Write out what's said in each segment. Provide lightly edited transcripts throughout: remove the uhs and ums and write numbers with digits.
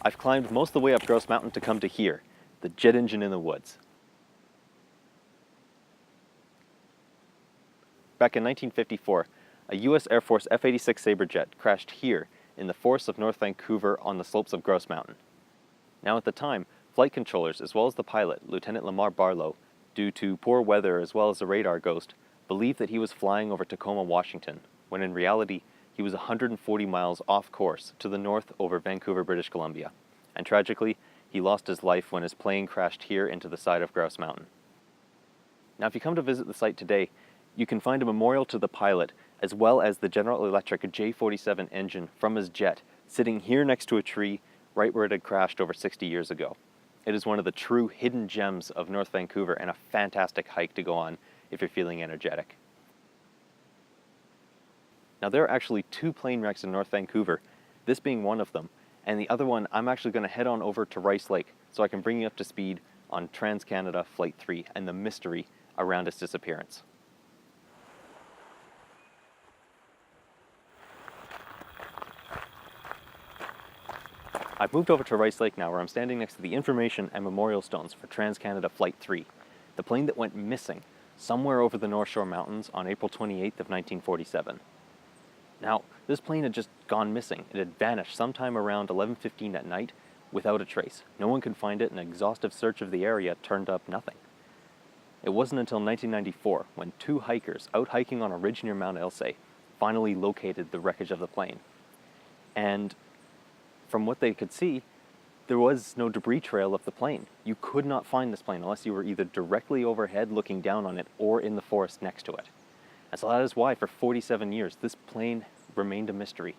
I've climbed most of the way up Grouse Mountain to come to here, the jet engine in the woods. Back in 1954, a US Air Force F-86 Sabre jet crashed here in the forests of North Vancouver on the slopes of Grouse Mountain. Now at the time, flight controllers as well as the pilot, Lieutenant Lamar Barlow, due to poor weather as well as the radar ghost, believed that he was flying over Tacoma, Washington, when in reality he was 140 miles off course to the north over Vancouver, British Columbia. And tragically, he lost his life when his plane crashed here into the side of Grouse Mountain. Now if you come to visit the site today, you can find a memorial to the pilot as well as the General Electric J-47 engine from his jet sitting here next to a tree right where it had crashed over 60 years ago. It is one of the true hidden gems of North Vancouver and a fantastic hike to go on if you're feeling energetic. Now there are actually 2 plane wrecks in North Vancouver, this being one of them, and the other one I'm actually going to head on over to Rice Lake so I can bring you up to speed on Trans-Canada Flight 3 and the mystery around its disappearance. I've moved over to Rice Lake now, where I'm standing next to the information and memorial stones for Trans-Canada Flight 3, the plane that went missing somewhere over the North Shore Mountains on April 28th of 1947. Now, this plane had just gone missing. It had vanished sometime around 11:15 at night without a trace. No one could find it, and an exhaustive search of the area turned up nothing. It wasn't until 1994 when 2 hikers out hiking on a ridge near Mount Elsay finally located the wreckage of the plane. And from what they could see, there was no debris trail of the plane. You could not find this plane unless you were either directly overhead looking down on it or in the forest next to it. And so that is why for 47 years this plane remained a mystery.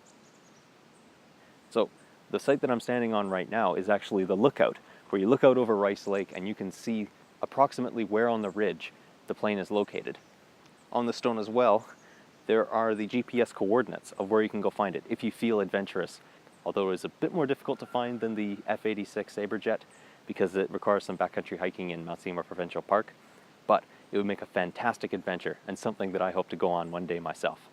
So the site that I'm standing on right now is actually the lookout, where you look out over Rice Lake and you can see approximately where on the ridge the plane is located. On the stone as well, there are the GPS coordinates of where you can go find it if you feel adventurous. Although it is a bit more difficult to find than the F-86 Sabre jet because it requires some backcountry hiking in Mount Seymour Provincial Park, but it would make a fantastic adventure and something that I hope to go on one day myself.